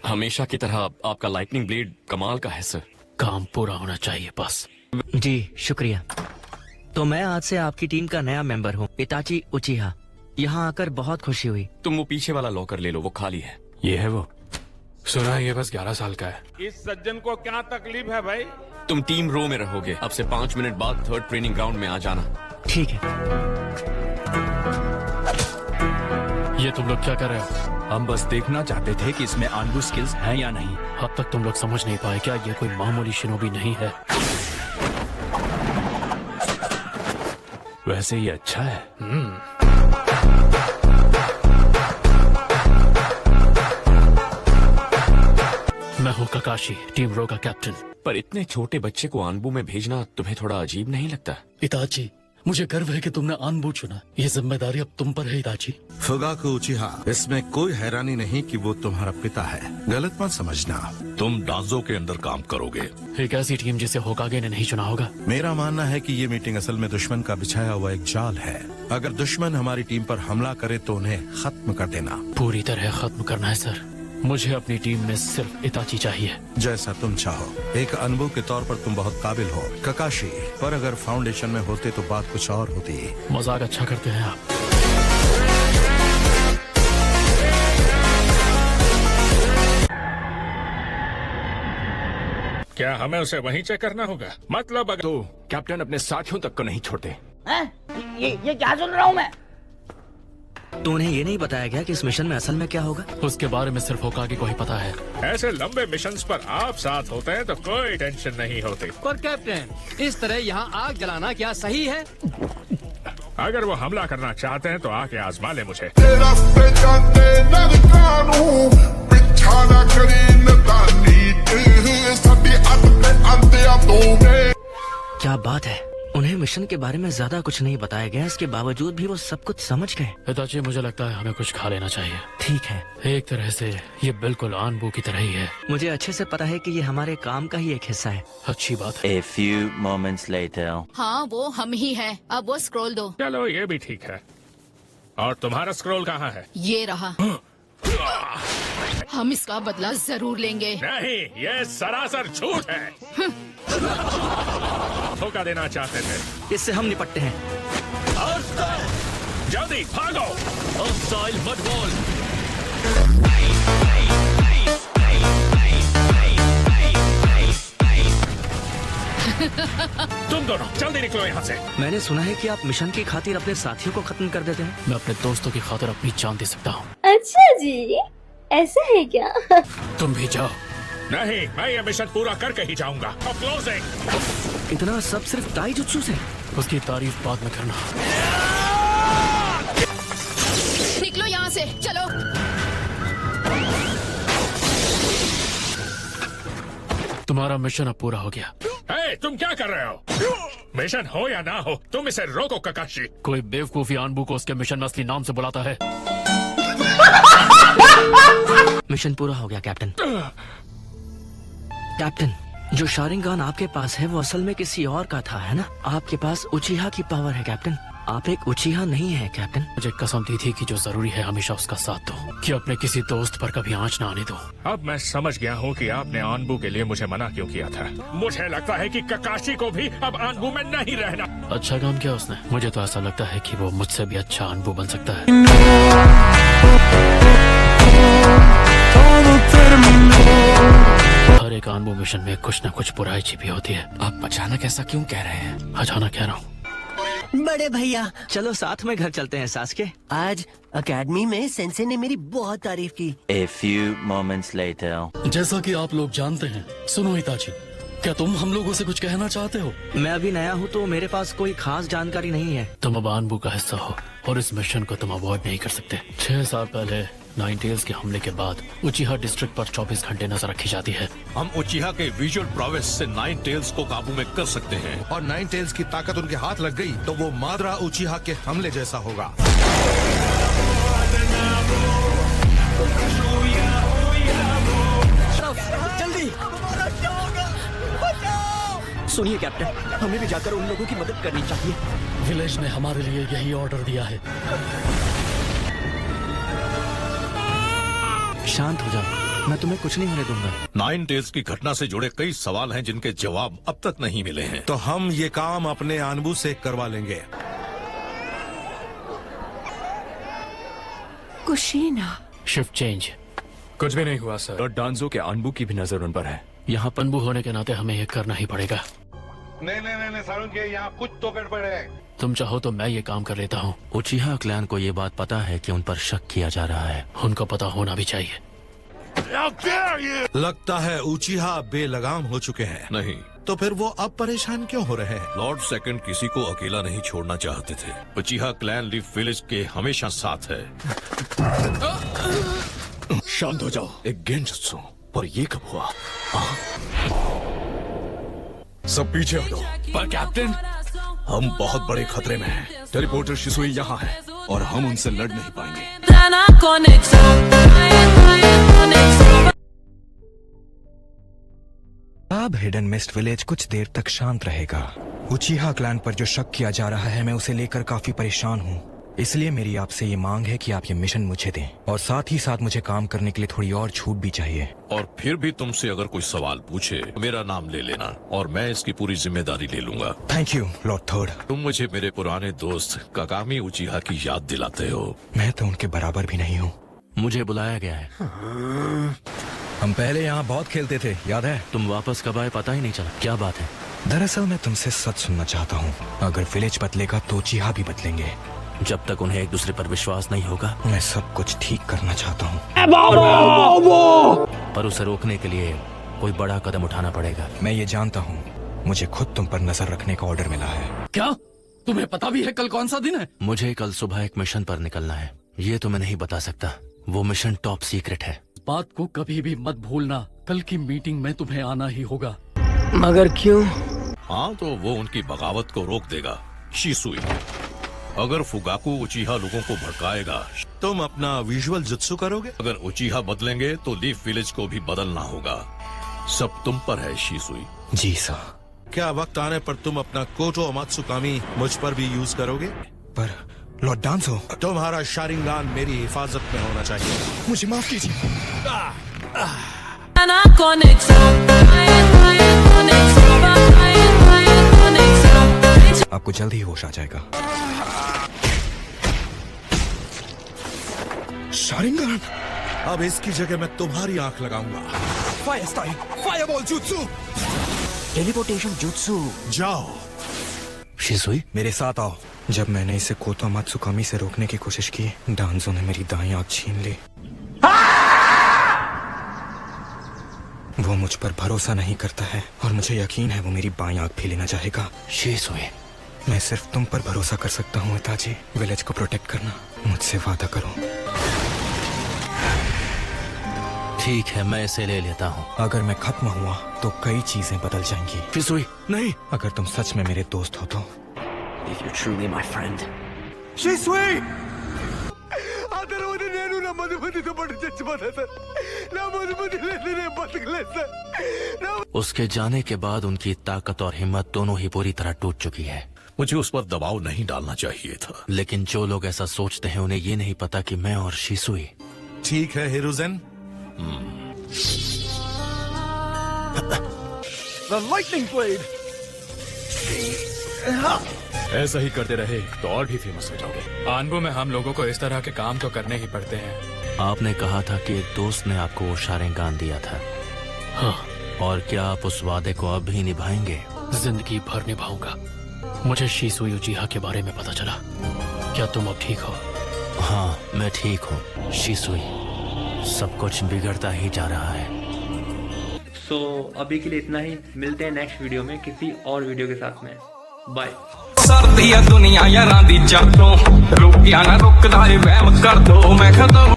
हमेशा की तरह आपका लाइटनिंग ब्लेड कमाल का है सर। काम पूरा होना चाहिए बस। जी शुक्रिया। तो मैं आज से आपकी टीम का नया मेंबर हूँ, इताची उचिहा। यहाँ आकर बहुत खुशी हुई। तुम वो पीछे वाला लॉकर ले लो, वो खाली है। ये है वो। सुना है ये बस 11 साल का है। इस सज्जन को क्या तकलीफ है भाई? तुम टीम रो में रहोगे। अब से 5 मिनट बाद थर्ड ट्रेनिंग ग्राउंड में आ जाना। ठीक है। ये तुम लोग क्या कर रहे हो? हम बस देखना चाहते थे कि इसमें आनबू स्किल्स हैं या नहीं। अब तक तुम लोग समझ नहीं पाए क्या ये कोई मामूली शिनोबी नहीं है। वैसे ये अच्छा है। मैं हूँ ककाशी, टीम रो का कैप्टन। पर इतने छोटे बच्चे को आनबू में भेजना तुम्हें थोड़ा अजीब नहीं लगता? इताची, मुझे गर्व है कि तुमने आनबू चुना। ये जिम्मेदारी अब तुम पर है इताची। फुगाकू उचिहा, इसमें कोई हैरानी नहीं कि वो तुम्हारा पिता है। गलत मत समझना। तुम डांजो के अंदर काम करोगे। एक ऐसी टीम जिसे होकागे ने नहीं चुना होगा। मेरा मानना है कि ये मीटिंग असल में दुश्मन का बिछाया हुआ एक जाल है। अगर दुश्मन हमारी टीम पर हमला करे तो उन्हें खत्म कर देना। पूरी तरह खत्म करना है सर। मुझे अपनी टीम में सिर्फ इताची चाहिए। जैसा तुम चाहो। एक अनुभव के तौर पर तुम बहुत काबिल हो ककाशी, पर अगर फाउंडेशन में होते तो बात कुछ और होती। मजाक अच्छा करते हैं आप। क्या हमें उसे वहीं चेक करना होगा? मतलब अगर तो कैप्टन अपने साथियों तक को नहीं छोड़ते। ये क्या सुन रहा हूँ मैं? तो उन्हें ये नहीं बताया गया कि इस मिशन में असल में क्या होगा? उसके बारे में सिर्फ होकागे को ही पता है। ऐसे लंबे मिशंस पर आप साथ होते हैं तो कोई टेंशन नहीं होती। पर कैप्टन, इस तरह यहाँ आग जलाना क्या सही है? अगर वो हमला करना चाहते हैं तो आके आजमा ले मुझे। क्या बात है, उन्हें मिशन के बारे में ज्यादा कुछ नहीं बताया गया, इसके बावजूद भी वो सब कुछ समझ गए। इताची, मुझे लगता है हमें कुछ खा लेना चाहिए। ठीक है। एक तरह से ये बिल्कुल आनबू की तरह ही है। मुझे अच्छे से पता है कि ये हमारे काम का ही एक हिस्सा है। अच्छी बात है। A few moments later. हाँ वो हम ही हैं। अब वो स्क्रॉल दो। चलो ये भी ठीक है। और तुम्हारा स्क्रॉल कहाँ है? ये रहा। हम इसका बदला जरूर लेंगे। नहीं, ये सरासर झूठ है। धोखा देना चाहते थे। इससे हम निपटते हैं। जल्दी भागो। तुम दोनों जल्दी निकलो यहाँ से। मैंने सुना है कि आप मिशन की खातिर अपने साथियों को खत्म कर देते हैं। मैं अपने दोस्तों की खातिर अपनी जान दे सकता हूँ। अच्छा जी, ऐसा है क्या? तुम भी जाओ। नहीं, मैं ये मिशन पूरा करके ही जाऊंगा। क्लोजिंग। इतना सब सिर्फ ताईजुत्सु से? उसकी तारीफ बाद में करना। निकलो यहाँ से, चलो। तुम्हारा मिशन अब पूरा हो गया। तुम क्या कर रहे हो? मिशन हो या ना हो, तुम इसे रोको ककाशी। कोई बेवकूफी आनबू को उसके मिशन में असली नाम से बुलाता है। मिशन पूरा हो गया कैप्टन। कैप्टन, जो शारिंगान आपके पास है वो असल में किसी और का था, है ना? आपके पास उचिहा की पावर है कैप्टन। आप एक उचिहा नहीं है कैप्टन। मुझे कसम दी थी कि जो जरूरी है हमेशा उसका साथ दो, कि अपने किसी दोस्त पर कभी आंच ना आने दो। अब मैं समझ गया हूँ कि आपने आनबू के लिए मुझे मना क्यों किया था। मुझे लगता है कि ककाशी को भी अब आनबू में नहीं रहना। अच्छा काम किया उसने। मुझे तो ऐसा लगता है कि वो मुझसे भी अच्छा आनबू बन सकता है। हर एक आनबू मिशन में कुछ न कुछ बुराई छिपी होती है। आप अचानक ऐसा क्यों कह रहे हैं? अचानक कह रहा हूँ। बड़े भैया, चलो साथ में घर चलते हैं सासके। आज अकेडमी में सेंसे ने मेरी बहुत तारीफ की। A few moments later. जैसा कि आप लोग जानते हैं, सुनो इताची, क्या तुम हम लोगों से कुछ कहना चाहते हो? मैं अभी नया हूँ तो मेरे पास कोई खास जानकारी नहीं है। तुम अब आनबू का हिस्सा हो और इस मिशन को तुम अवॉइड नहीं कर सकते। 6 साल पहले नाइन टेल्स के हमले के बाद उचिहा डिस्ट्रिक्ट पर 24 घंटे नजर रखी जाती है। हम उचिहा के विजुअल प्रोवेस से नाइन टेल्स को काबू में कर सकते हैं। और नाइन टेल्स की ताकत उनके हाथ लग गई तो वो मादरा उचिहा के हमले जैसा होगा। जल्दी। सुनिए कैप्टन, हमें भी जाकर उन लोगों की मदद करनी चाहिए। विलेज ने हमारे लिए यही ऑर्डर दिया है। शांत हो जाओ। मैं तुम्हें कुछ नहीं होने दूंगा। 9 टेल्स की घटना से जुड़े कई सवाल हैं जिनके जवाब अब तक नहीं मिले हैं। तो हम ये काम अपने आनबू से करवा लेंगे। कुशीना। Shift change. कुछ भी नहीं हुआ सर। लॉर्ड डांजो के अनबू की भी नजर उन पर है। यहाँ पनबू होने के नाते हमें ये करना ही पड़ेगा। नहीं सारुन के यहाँ कुछ तो गड़बड़ है। तुम चाहो तो मैं ये काम कर लेता हूँ। उचिहा क्लैन को ये बात पता है कि उन पर शक किया जा रहा है। उनको पता होना भी चाहिए। लगता है उचिहा बेलगाम हो चुके हैं। नहीं तो फिर वो अब परेशान क्यों हो रहे हैं? लॉर्ड सेकंड किसी को अकेला नहीं छोड़ना चाहते थे। उचिहा क्लैन लीफ विलेज के हमेशा साथ है। शांत हो जाओ। एक गेंजुत्सु, पर ये कब हुआ? सब पीछे हटो। पर कैप्टन, हम बहुत बड़े खतरे में हैं। टेलीपोर्टर शिसुई यहाँ है और हम उनसे लड़ नहीं पाएंगे। अब हिडन मिस्ट विलेज कुछ देर तक शांत रहेगा। उचिहा क्लैन पर जो शक किया जा रहा है, मैं उसे लेकर काफी परेशान हूँ। इसलिए मेरी आपसे ये मांग है कि आप ये मिशन मुझे दें और साथ ही साथ मुझे काम करने के लिए थोड़ी और छूट भी चाहिए। और फिर भी तुमसे अगर कोई सवाल पूछे, मेरा नाम ले लेना और मैं इसकी पूरी जिम्मेदारी ले लूंगा। Thank you Lord third. तुम मुझे मेरे पुराने दोस्त काकामी उचिहा की याद दिलाते हो। मैं तो उनके बराबर भी नहीं हूँ। मुझे बुलाया गया है। हम पहले यहाँ बहुत खेलते थे, याद है? तुम वापस कब आए पता ही नहीं चला। क्या बात है? दरअसल मैं तुमसे सच सुनना चाहता हूँ। अगर विलेज बदलेगा तो उचिहा भी बदलेंगे। जब तक उन्हें एक दूसरे पर विश्वास नहीं होगा, मैं सब कुछ ठीक करना चाहता हूँ। पर उसे रोकने के लिए कोई बड़ा कदम उठाना पड़ेगा। मैं ये जानता हूँ, मुझे खुद तुम पर नजर रखने का ऑर्डर मिला है। क्या तुम्हें पता भी है कल कौन सा दिन है? मुझे कल सुबह एक मिशन पर निकलना है। ये तो मैं नहीं बता सकता। वो मिशन टॉप सीक्रेट है। बात को कभी भी मत भूलना। कल की मीटिंग में तुम्हें आना ही होगा। मगर क्यों? हाँ, तो वो उनकी बगावत को रोक देगा। शिसुई, अगर फुगाकू उचिहा लोगों को भड़काएगा, तुम अपना विजुअल जुत्सु करोगे? अगर उचिहा बदलेंगे तो लीफ विलेज को भी बदलना होगा। सब तुम पर है शिसुई। जी सर। क्या वक्त आने पर तुम अपना कोटो अमात्सुकामी मुझ पर भी यूज करोगे? पर लॉर्ड डांसो, तुम्हारा शारिंगान मेरी हिफाजत में होना चाहिए। मुझे माफ कीजिए। आपको जल्द ही होश आ जाएगा। शारिंगान। अब इसकी जगह मैं तुम्हारी आंख लगाऊंगा। Fire style, fireball jutsu, teleportation jutsu. जाओ। शिसुई, मेरे साथ आओ। जब मैंने इसे कोतो अमात्सुकामी से रोकने की कोशिश की, डांजो ने मेरी दाईं आंख छीन ली। वो मुझ पर भरोसा नहीं करता है और मुझे यकीन है वो मेरी बाईं आंख भी लेना चाहेगा। शिसुई, मैं सिर्फ तुम पर भरोसा कर सकता हूँ इताची। विलेज को प्रोटेक्ट करना, मुझसे वादा करो। ठीक है, मैं इसे ले लेता हूँ। अगर मैं खत्म हुआ तो कई चीजें बदल जाएंगी। शिसुई, नहीं। अगर तुम सच में मेरे दोस्त हो तो। If you're truly my friend. शिसुई! उसके जाने के बाद उनकी ताकत और हिम्मत दोनों ही पूरी तरह टूट चुकी है। मुझे उस पर दबाव नहीं डालना चाहिए था। लेकिन जो लोग ऐसा सोचते हैं उन्हें ये नहीं पता कि मैं और शिसुई। ठीक है हिरुzen। The lightning blade. ऐसा ही करते रहे तो और भी फेमस हो जाओगे। आनबू में हम लोगों को इस तरह के काम तो करने ही पड़ते हैं। आपने कहा था कि एक दोस्त ने आपको वो शारिंगान दिया था। हाँ। और क्या आप उस वादे को अब भी निभाएंगे? जिंदगी भर निभाऊंगा। मुझे शिसुई उचिहा के बारे में पता चला। क्या तुम अब ठीक हो? हाँ, मैं ठीक हूँ शिसुई। सब कुछ बिगड़ता ही जा रहा है। अभी के लिए इतना ही। मिलते हैं नेक्स्ट वीडियो में किसी और वीडियो के साथ में। बाय। दुनिया यारां दी जातों रुकिया ना रुकदा ए वहम कर दो मैं खत्म